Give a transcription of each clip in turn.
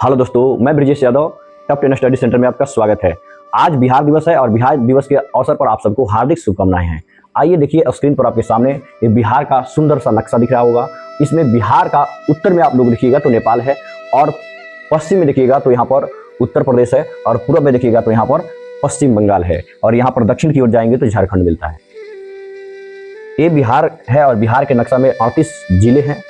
Hello दोस्तों, मैं Brijesh Yadav top 10 study centre में आपका स्वागत है। आज बिहार दिवस है और बिहार दिवस के अवसर पर आप सबको हार्दिक शुभकामनाएं हैं। आइए देखिए, स्क्रीन पर आपके सामने ये बिहार का सुंदर सा नक्शा दिख रहा होगा। इसमें बिहार का उत्तर में आप लोग देखिएगा तो नेपाल है, और पश्चिम में देखिएगा तो यहाँ पर उत्तर प्रदेश है, और पूर्व में देखिएगा तो यहाँ पर पश्चिम बंगाल है, और यहाँ पर दक्षिण की ओर जाएंगे तो झारखंड मिलता है। ये बिहार है और बिहार के नक्शा में 38 जिले हैं,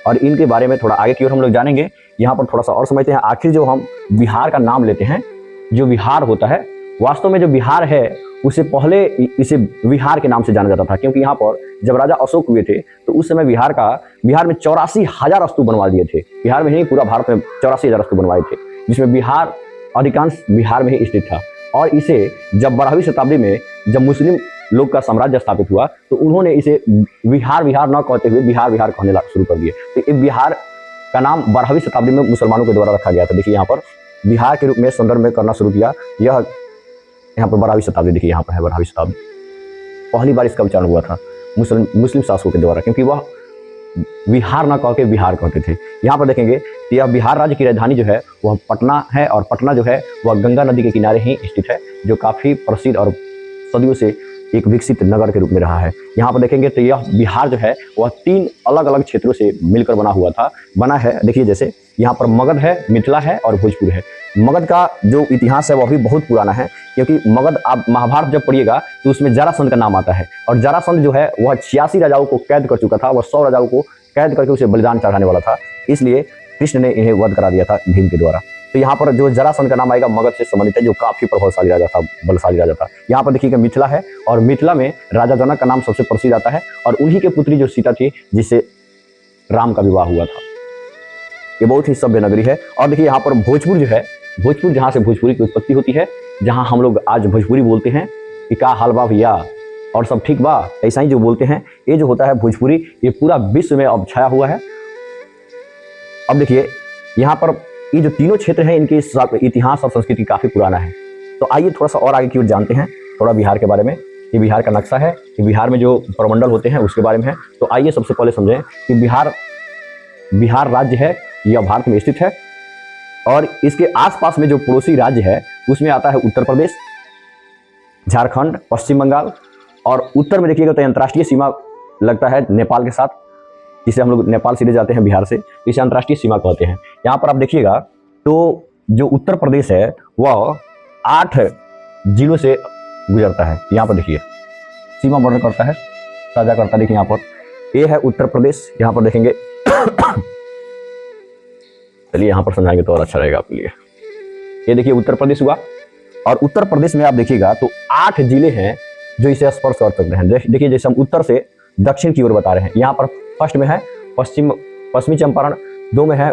और इनके बारे में थोड़ा आगे की ओर हम लोग जानेंगे। यहाँ पर थोड़ा सा और समझते हैं। आखिर जो हम बिहार का नाम लेते हैं, जो बिहार होता है, वास्तव में जो बिहार है उसे पहले इसे बिहार के नाम से जाना जाता था, क्योंकि यहाँ पर जब राजा अशोक हुए थे तो उस समय बिहार में 84,000 स्तूप बनवा दिए थे। बिहार में ही पूरा भारत में 84,000 स्तूप बनवाए थे, जिसमें बिहार अधिकांश बिहार में ही स्थित था। और इसे जब 12वीं शताब्दी में जब मुस्लिम लोग का साम्राज्य स्थापित हुआ तो उन्होंने इसे बिहार न कहते हुए बिहार कहने शुरू कर दिए। तो ये बिहार का नाम 12वीं शताब्दी में मुसलमानों के द्वारा रखा गया था। देखिए यहाँ पर बिहार के रूप में संदर्भ में करना शुरू किया। यह यहाँ पर 12वीं शताब्दी, देखिए यहाँ पर है 12वीं शताब्दी। पहली बार इसका उच्चारण हुआ था मुस्लिम शासकों के द्वारा, क्योंकि वह बिहार न कह के बिहार कहते थे। यहाँ पर देखेंगे तो यह बिहार राज्य की राजधानी जो है वह पटना है, और पटना जो है वह गंगा नदी के किनारे ही स्थित है, जो काफ़ी प्रसिद्ध और सदियों से एक विकसित नगर के रूप में रहा है। यहाँ पर देखेंगे तो यह बिहार जो है वह 3 अलग अलग क्षेत्रों से मिलकर बना है। देखिए जैसे यहाँ पर मगध है, मिथिला है और भोजपुर है। मगध का जो इतिहास है वह भी बहुत पुराना है, क्योंकि मगध आप महाभारत जब पढ़िएगा तो उसमें जरासंध का नाम आता है, और जरासंध जो है वह 86 राजाओं को कैद कर चुका था। वह 100 राजाओं को कैद करके उसे बलिदान चढ़ाने वाला था, इसलिए कृष्ण ने इन्हें वध करा दिया था भीम के द्वारा। तो यहाँ पर जो जरासंध का नाम आएगा मगध से संबंधित है, जो काफी प्रभावशाली राजा था, बलशाली राजा था। यहाँ पर देखिएगा मिथिला है, और मिथिला में राजा जनक का नाम सबसे प्रसिद्ध आता है, और उन्हीं के पुत्री जो सीता थी जिससे राम का विवाह हुआ था। ये बहुत ही सभ्य नगरी है। और देखिए यहाँ पर भोजपुर जो है, भोजपुर जहाँ से भोजपुरी की उत्पत्ति होती है, जहाँ हम लोग आज भोजपुरी बोलते हैं कि का हाल बा भैया और सब ठीक बा, ऐसा ही जो बोलते हैं, ये जो होता है भोजपुरी, ये पूरा विश्व में अब छाया हुआ है। अब देखिए यहाँ पर ये जो तीनों क्षेत्र हैं, इनके इतिहास और संस्कृति काफी पुराना है। तो आइए थोड़ा सा और आगे की ओर जानते हैं थोड़ा बिहार के बारे में। ये बिहार का नक्शा है, कि बिहार में जो प्रमंडल होते हैं उसके बारे में है। तो आइए सबसे पहले समझें कि बिहार राज्य है, यह भारत में स्थित है, और इसके आसपास में जो पड़ोसी राज्य है उसमें आता है उत्तर प्रदेश, झारखंड, पश्चिम बंगाल, और उत्तर में देखिएगा तो अंतर्राष्ट्रीय सीमा लगता है नेपाल के साथ, जिसे हम लोग नेपाल सीधे जाते हैं बिहार से, इसे अंतर्राष्ट्रीय सीमा कहते हैं। यहाँ पर आप देखिएगा तो जो उत्तर प्रदेश है वह 8 जिलों से गुजरता है। यहाँ पर देखिए सीमा बॉर्डर करता है, साझा करता है। देखिए यहाँ पर ये है उत्तर प्रदेश। यहाँ पर देखेंगे चलिए यहाँ पर समझाएंगे तो और अच्छा रहेगा आपके लिए। ये देखिए उत्तर प्रदेश हुआ, और उत्तर प्रदेश में आप देखिएगा तो 8 जिले हैं जो इसे स्पर्श कर सकते हैं। देखिए जैसे हम उत्तर से दक्षिण की ओर बता रहे हैं, यहाँ पर फर्स्ट में है पश्चिमी चंपारण, 2 में है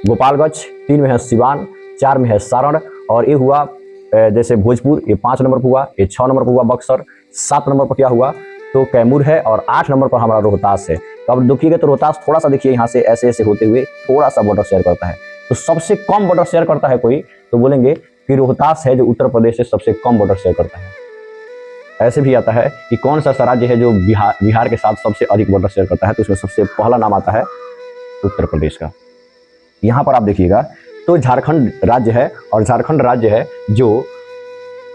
गोपालगंज, 3 में है सिवान, 4 में है सारण, और ये हुआ जैसे भोजपुर, ये 5 नंबर पर हुआ, ये 6 नंबर पर हुआ बक्सर, 7 नंबर पर क्या हुआ तो कैमूर है, और 8 नंबर पर हमारा रोहतास है। तो अब देखिएगा तो रोहतास थोड़ा सा देखिए यहाँ से ऐसे ऐसे होते हुए थोड़ा सा बॉर्डर शेयर करता है। तो सबसे कम बॉर्डर शेयर करता है कोई तो बोलेंगे कि रोहतास है, जो उत्तर प्रदेश से सबसे कम बॉर्डर शेयर करता है। ऐसे भी आता है कि कौन सा राज्य है जो बिहार के साथ सबसे अधिक बॉर्डर शेयर करता है, तो उसमें सबसे पहला नाम आता है उत्तर प्रदेश का। यहाँ पर आप देखिएगा तो झारखंड राज्य है, और झारखंड राज्य है जो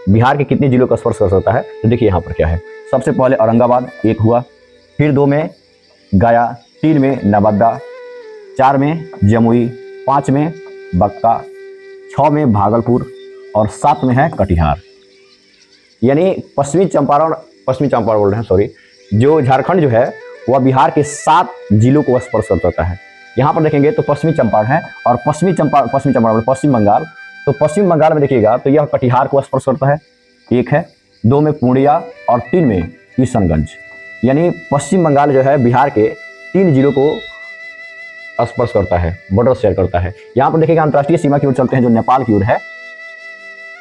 बिहार के कितने जिलों का स्पर्श कर सकता है। तो देखिए यहाँ पर क्या है, सबसे पहले औरंगाबाद 1 हुआ, फिर 2 में गया, 3 में नवादा, 4 में जमुई, 5 में बक्का, 6 में भागलपुर, और 7 में है कटिहार। यानी पश्चिमी चंपारण बोल रहे हैं, सॉरी, जो झारखंड जो है वह बिहार के 7 जिलों को स्पर्श कर सकता है। यहाँ पर देखेंगे तो पश्चिमी चंपारण है, और पश्चिम बंगाल, तो पश्चिम बंगाल में देखिएगा तो यह कटिहार को स्पर्श करता है, 1 है, 2 में पूर्णिया, और 3 में किशनगंज। यानी पश्चिम बंगाल जो है बिहार के 3 जिलों को स्पर्श करता है, बॉर्डर शेयर करता है। यहाँ पर देखिएगा अंतर्राष्ट्रीय सीमा की ओर चलते हैं जो नेपाल की ओर है,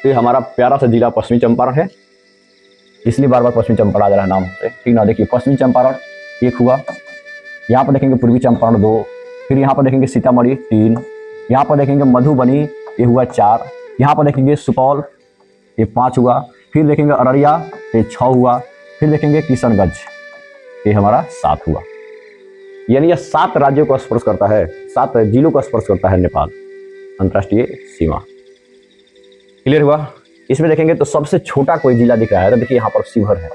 तो हमारा प्यारा सा जिला पश्चिमी चंपारण है, इसलिए बार बार पश्चिमी चंपारण आ जा रहा है नाम से, ठीक ना। देखिए पश्चिमी चंपारण 1 हुआ, यहाँ पर देखेंगे पूर्वी चंपारण 2, फिर यहाँ पर देखेंगे सीतामढ़ी 3, यहाँ पर देखेंगे मधुबनी, ये हुआ 4, यहाँ पर देखेंगे सुपौल, ये 5 हुआ, फिर देखेंगे अररिया, ये 6 हुआ, फिर देखेंगे किशनगंज, ये हमारा 7 हुआ। यानी यह 7 राज्यों को स्पर्श करता है, 7 जिलों को स्पर्श करता है नेपाल। अंतर्राष्ट्रीय सीमा। क्लियर हुआ। इसमें देखेंगे तो सबसे छोटा कोई जिला दिख रहा है, तो देखिए यहाँ पर शिवहर है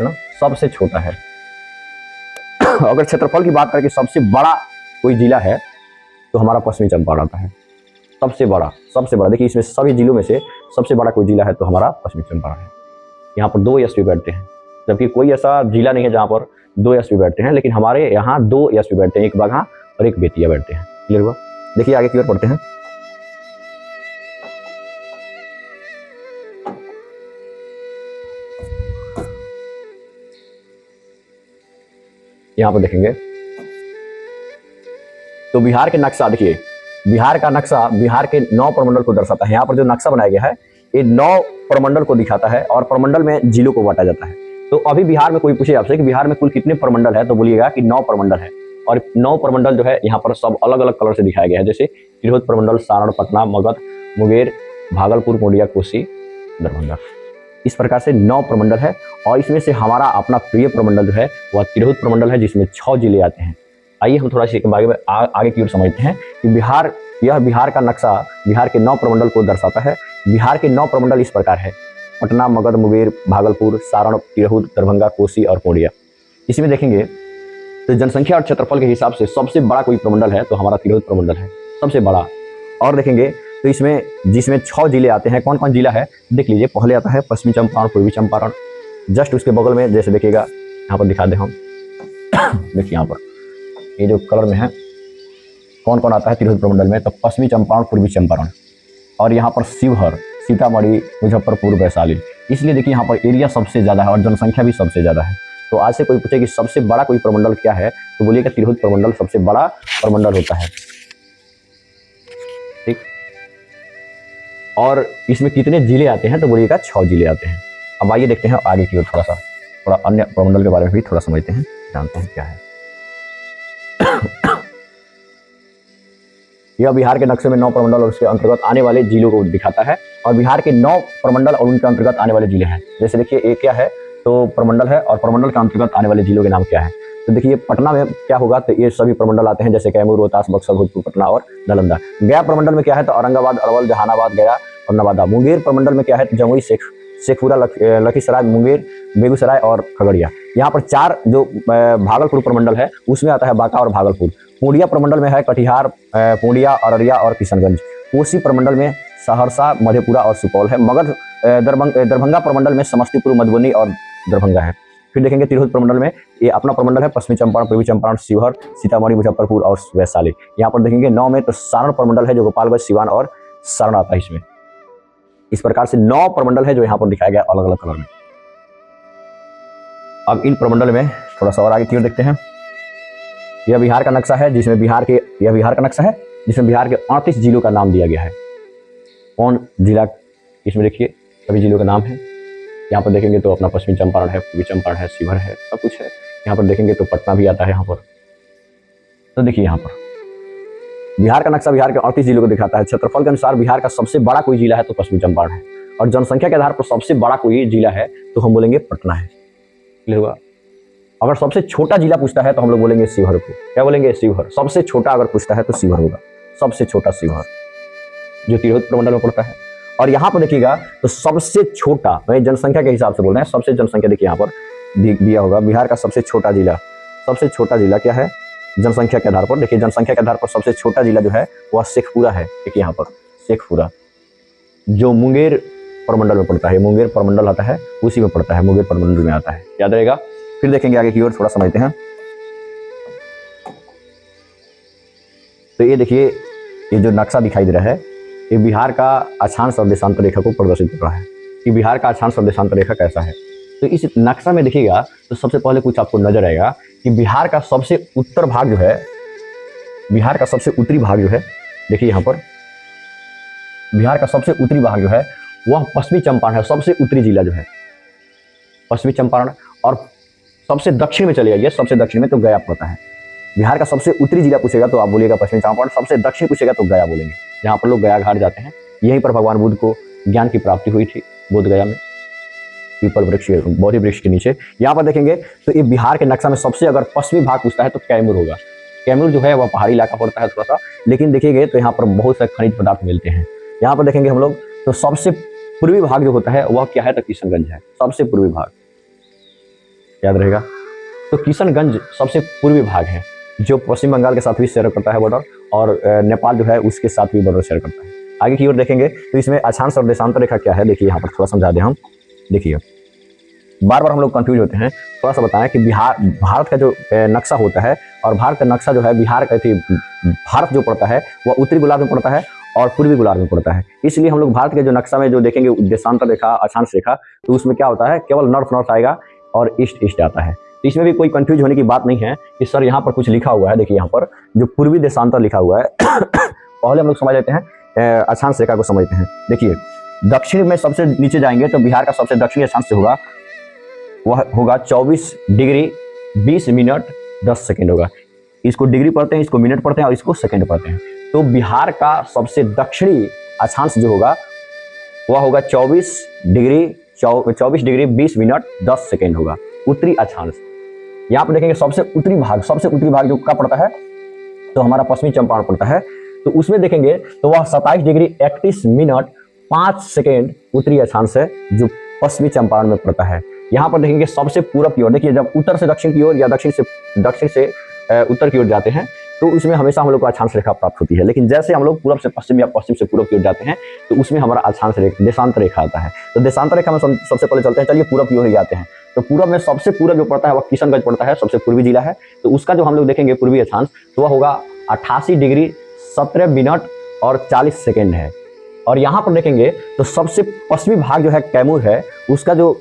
ना, सबसे छोटा है। अगर क्षेत्रफल की बात करें कि सबसे बड़ा कोई जिला है तो हमारा पश्चिमी चंपारण आता है, सबसे बड़ा। देखिए इसमें सभी जिलों में से सबसे बड़ा कोई जिला है तो हमारा पश्चिमी चंपारण है। यहाँ पर 2 एसपी बैठते हैं, जबकि कोई ऐसा जिला नहीं है जहाँ पर 2 एसपी बैठते हैं, लेकिन हमारे यहाँ 2 एसपी बैठते हैं, एक बगहा और एक बेतिया बैठते हैं। क्लियर हुआ। देखिए आगे की ओर पढ़ते हैं। यहाँ पर देखेंगे तो बिहार के नक्शा, देखिए बिहार का नक्शा बिहार के 9 प्रमंडल को दर्शाता है। यहाँ पर जो नक्शा बनाया गया है ये 9 प्रमंडल को दिखाता है और प्रमंडल में जिलों को बांटा जाता है। तो अभी बिहार में कोई पूछे आपसे कि बिहार में कुल कितने प्रमंडल है, तो बोलिएगा कि 9 प्रमंडल है। और 9 प्रमंडल जो है यहाँ पर सब अलग अलग कलर से दिखाया गया है, जैसे तिरहुत प्रमंडल, सारण, पटना, मगध, मुंगेर, भागलपुर, पूर्णिया, कोसी, दरभंगा। इस प्रकार से 9 प्रमंडल है। और इसमें से हमारा अपना प्रिय प्रमंडल जो है वह तिरहुत प्रमंडल है, जिसमें 6 जिले आते हैं। आइए हम थोड़ा सा आगे की ओर समझते हैं कि बिहार का नक्शा बिहार के 9 प्रमंडल को दर्शाता है। बिहार के 9 प्रमंडल इस प्रकार है: पटना, मगध, मुंगेर, भागलपुर, सारण, तिरहुत, दरभंगा, कोसी और पूर्णिया। इसमें देखेंगे तो जनसंख्या और क्षेत्रफल के हिसाब से सबसे बड़ा कोई प्रमंडल है तो हमारा तिरहुत प्रमंडल है, सबसे बड़ा। और देखेंगे तो इसमें जिसमें 6 जिले आते हैं, कौन कौन जिला है देख लीजिए। पहले आता है पश्चिमी चंपारण, पूर्वी चंपारण, जस्ट उसके बगल में जैसे देखिएगा यहाँ पर दिखा दें हम। देखिए यहाँ पर ये जो कलर में है कौन कौन आता है तिरहुत प्रमंडल में, तो पश्चिमी चंपारण, पूर्वी चंपारण, और यहाँ पर शिवहर, सीतामढ़ी, मुजफ्फरपुर, वैशाली। इसलिए देखिए यहाँ पर एरिया सबसे ज़्यादा है और जनसंख्या भी सबसे ज़्यादा है। तो आज से कोई पूछे कि सबसे बड़ा कोई प्रमंडल क्या है, तो बोलिएगा तिरहुत प्रमंडल सबसे बड़ा प्रमंडल होता है। ठीक। और इसमें कितने जिले आते हैं, तो बोलिएगा 6 जिले आते हैं। अब आइए देखते हैं आगे की ओर, थोड़ा अन्य प्रमंडल के बारे में भी थोड़ा समझते हैं, जानते हैं क्या है। यह बिहार के नक्शे में 9 प्रमंडल और उसके अंतर्गत आने वाले जिलों को दिखाता है। और बिहार के 9 प्रमंडल और उनके अंतर्गत आने वाले जिले हैं। जैसे देखिए एक क्या है, तो प्रमंडल है और प्रमंडल के अंतर्गत आने वाले जिलों के नाम क्या है। तो देखिए पटना में क्या होगा, तो ये सभी प्रमंडल आते हैं, जैसे कैमूर, रोहतास, बक्सर, भोजपुर, पटना और नालंदा। गया प्रमंडल में क्या है, तो औरंगाबाद, अरवल, जहानाबाद, गया और नवादा। मुंगेर प्रमंडल में क्या है, तो जमुई, शेखपुरा, लखीसराय, मुंगेर, बेगूसराय और खगड़िया। यहाँ पर 4 जो भागलपुर प्रमंडल है उसमें आता है बांका और भागलपुर। पूर्णिया प्रमंडल में है कटिहार, पूर्णिया, अररिया और किशनगंज। कोसी प्रमंडल में सहरसा, मधेपुरा और सुपौल है। मगध दरभंगा प्रमंडल में समस्तीपुर, मधुबनी और दरभंगा है। फिर देखेंगे तिरहुत प्रमंडल में ये अपना प्रमंडल है पश्चिमी चंपारण, पूर्वी चंपारण, शिवहर, सीतामढ़ी, मुजफ्फरपुर और वैशाली। यहाँ पर देखेंगे 9 में तो सारण प्रमंडल है जो गोपालगंज, सिवान और सारण आता है इसमें। इस प्रकार से 9 प्रमंडल है जो यहाँ पर दिखाया गया अलग अलग कलर में। अब इन प्रमंडल में थोड़ा सा और आगे की ओर देखते हैं। यह बिहार का नक्शा है जिसमें बिहार के 38 जिलों का नाम दिया गया है। कौन जिला, इसमें देखिए सभी जिलों का नाम है। यहाँ पर देखेंगे तो अपना पश्चिमी चंपारण है, पूर्वी चंपारण है, शिवहर है, सब कुछ है। यहाँ पर देखेंगे तो पटना भी आता है यहाँ पर। तो देखिए यहाँ पर बिहार का नक्शा बिहार के 38 जिलों को दिखाता है। क्षेत्रफल के अनुसार बिहार का सबसे बड़ा कोई जिला है तो पश्चिमी चंपारण है। और जनसंख्या के आधार पर सबसे बड़ा कोई जिला है तो हम बोलेंगे पटना है। क्लियर हुआ। अगर सबसे छोटा जिला पूछता है तो हम लोग बोलेंगे शिवहर को। क्या बोलेंगे, शिवहर। सबसे छोटा अगर पूछता है तो शिवहर होगा, सबसे छोटा शिवहर, जो तिरहुत प्रमंडल में पड़ता है। और यहाँ पर देखिएगा तो सबसे छोटा, मैं जनसंख्या के हिसाब से बोल रहे हैं, सबसे जनसंख्या देखिए यहाँ पर दिया होगा। बिहार का सबसे छोटा जिला क्या है जनसंख्या के आधार पर। देखिए जनसंख्या के आधार पर सबसे छोटा जिला जो है वह शेखपुरा है। देखिए यहाँ पर शेखपुरा, जो मुंगेर प्रमंडल में पड़ता है। मुंगेर प्रमंडल आता है उसी में पड़ता है, मुंगेर प्रमंडल में आता है, याद रहेगा। फिर देखेंगे आगे की ओर, थोड़ा समझते हैं। तो ये देखिए ये जो नक्शा दिखाई दे रहा है ये बिहार का अक्षांश और देशांतर रेखा को प्रदर्शित कर रहा है कि बिहार का अक्षांश और देशांतर रेखा कैसा है। तो इस नक्शा में देखिएगा तो सबसे पहले कुछ आपको नजर आएगा कि बिहार का सबसे उत्तर भाग जो है, बिहार का सबसे उत्तरी भाग जो है, देखिए यहाँ पर बिहार का सबसे उत्तरी भाग जो है वह पश्चिमी चंपारण है। सबसे उत्तरी जिला जो है पश्चिमी चंपारण। और सबसे दक्षिण में चले जाइए, सबसे दक्षिण में तो गया पड़ता है। बिहार का सबसे उत्तरी जिला पूछेगा तो आप बोलिएगा पश्चिमी चंपारण, सबसे दक्षिण पूछेगा तो गया बोलेंगे, जहाँ पर लोग गया घाट जाते हैं। यहीं पर भगवान बुद्ध को ज्ञान की प्राप्ति हुई थी, बोध गया में, पीपल वृक्ष, बोधि वृक्ष के नीचे। यहाँ पर देखेंगे तो ये बिहार के नक्शा में सबसे अगर पश्चिमी भाग पूछता है तो कैमूर होगा। कैमूर जो है वह पहाड़ी इलाका पड़ता है थोड़ा सा, लेकिन देखिएगा तो यहाँ पर बहुत से खनिज पदार्थ मिलते हैं। यहाँ पर देखेंगे हम लोग तो सबसे पूर्वी भाग जो होता है वह क्या है, तो किशनगंज है सबसे पूर्वी भाग, याद रहेगा। तो किशनगंज सबसे पूर्वी भाग है जो पश्चिम बंगाल के साथ भी शेयर करता है बॉर्डर, और नेपाल जो है उसके साथ भी बॉर्डर शेयर करता है। आगे की ओर देखेंगे तो इसमें अक्षांश और देशांतर रेखा क्या है, देखिए यहाँ पर थोड़ा समझा दें हम। देखिए बार बार हम लोग कंफ्यूज होते हैं, थोड़ा सा बताएं कि भारत का जो नक्शा होता है, और भारत का नक्शा जो है बिहार का भारत जो पड़ता है वह उत्तरी गोलार्ध में पड़ता है और पूर्वी गोलार्ध में पड़ता है। इसलिए हम लोग भारत के जो नक्शा में जो देखेंगे देशांतर रेखा, अक्षांश रेखा, तो उसमें क्या होता है, केवल नॉर्थ नॉर्थ आएगा और ईस्ट ईस्ट आता है। इसमें भी कोई कंफ्यूज होने की बात नहीं है कि सर यहाँ पर कुछ लिखा हुआ है। देखिए यहाँ पर जो पूर्वी देशांतर लिखा हुआ है पहले हम लोग समझ लेते हैं, अक्षांश रेखा को समझते हैं। देखिए दक्षिण में सबसे नीचे जाएंगे तो बिहार का सबसे दक्षिणी अक्षांश से होगा, वह होगा 24 डिग्री 20 मिनट 10 सेकेंड होगा। इसको डिग्री पढ़ते हैं, इसको मिनट पढ़ते हैं और इसको सेकेंड पढ़ते हैं। तो बिहार का सबसे दक्षिणी अक्षांश जो होगा वह होगा 24 डिग्री 20 मिनट 10 सेकेंड होगा, उत्तरी अक्षांश। यहाँ पर देखेंगे सबसे उत्तरी भाग जो का पड़ता है तो हमारा पश्चिमी चंपारण पड़ता है, तो उसमें देखेंगे तो वह 27 डिग्री 31 मिनट 5 सेकेंड उत्तरी अक्षांश है जो पश्चिमी चंपारण में पड़ता है। यहाँ पर देखेंगे सबसे पूरब की ओर, देखिए जब उत्तर से दक्षिण की ओर या दक्षिण से उत्तर की ओर जाते हैं तो उसमें हमेशा हम लोग को अक्षांश रेखा प्राप्त होती है, लेकिन जैसे हम लोग पूरब से पश्चिम या पश्चिम से पूरब की ओर जाते हैं तो उसमें हमारा अक्षांश रेखा देशांतर रेखा आता है। तो देशांतर रेखा में सबसे पहले चलते हैं, चलिए पूरब की ओर ही आते हैं। तो पूरब में सबसे पूरब जो पड़ता है वह किशनगंज पड़ता है, सबसे पूर्वी जिला है। तो उसका जो हम लोग देखेंगे पूर्वी अक्षांश तो वह होगा 88 डिग्री 17 मिनट और 40 सेकेंड है। और यहाँ पर देखेंगे तो सबसे पश्चिमी भाग जो है कैमूर है, उसका जो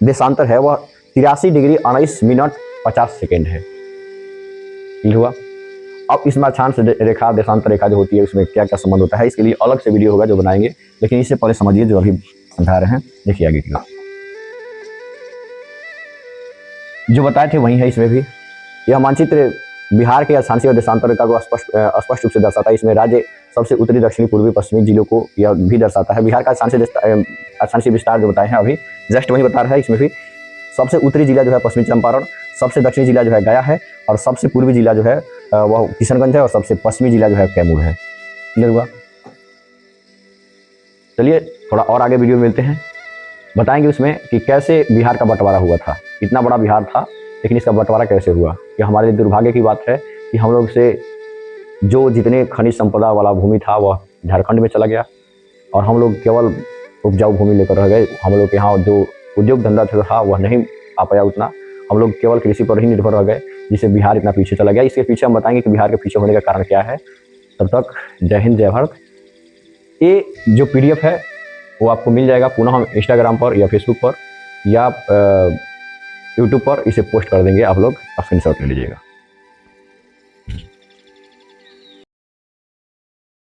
देशांतर है वह 83 डिग्री 19 मिनट 50 सेकेंड है। ठीक हुआ। अब इसमें अक्षांश रेखा देशांतर रेखा जो होती है उसमें क्या क्या संबंध होता है, इसके लिए अलग से वीडियो होगा जो बनाएंगे, लेकिन इससे पहले समझिए जो अभी समझा रहे हैं। देखिए आगे की जो बताए थे वही है इसमें भी। यह मानचित्र बिहार के अक्षांशीय और देशांतर रेखा को स्पष्ट रूप से दर्शाता है। इसमें राज्य सबसे उत्तरी दक्षिणी पूर्वी पश्चिमी जिलों को यह भी दर्शाता है। बिहार का अक्षांशीय विस्तार जो बताए हैं अभी जस्ट वही बता रहा है। इसमें भी सबसे उत्तरी जिला जो है पश्चिमी चंपारण, सबसे दक्षिणी जिला जो है गया है, और सबसे पूर्वी जिला जो है वह किशनगंज है, और सबसे पश्चिमी जिला जो है कैमूर है। क्लियर हुआ। चलिए थोड़ा और आगे वीडियो में मिलते हैं, बताएंगे उसमें कि कैसे बिहार का बंटवारा हुआ था। इतना बड़ा बिहार था लेकिन इसका बंटवारा कैसे हुआ। कि हमारे लिए दुर्भाग्य की बात है कि हम लोग से जो जितने खनिज संपदा वाला भूमि था वह झारखंड में चला गया, और हम लोग केवल उपजाऊ भूमि लेकर रह गए। हम लोग के यहाँ जो उद्योग धंधा था वह नहीं आ पाया उतना, हम लोग केवल कृषि पर ही निर्भर रह गए, जिससे बिहार इतना पीछे चला गया। इसके पीछे हम बताएंगे कि बिहार के पीछे होने का कारण क्या है। तब तक जय हिंद जय भारत। ये जो PDF है वो आपको मिल जाएगा पुनः हम इंस्टाग्राम पर या फेसबुक पर या यूट्यूब पर इसे पोस्ट कर देंगे, आप लोग स्क्रीनशॉट ले लीजिएगा।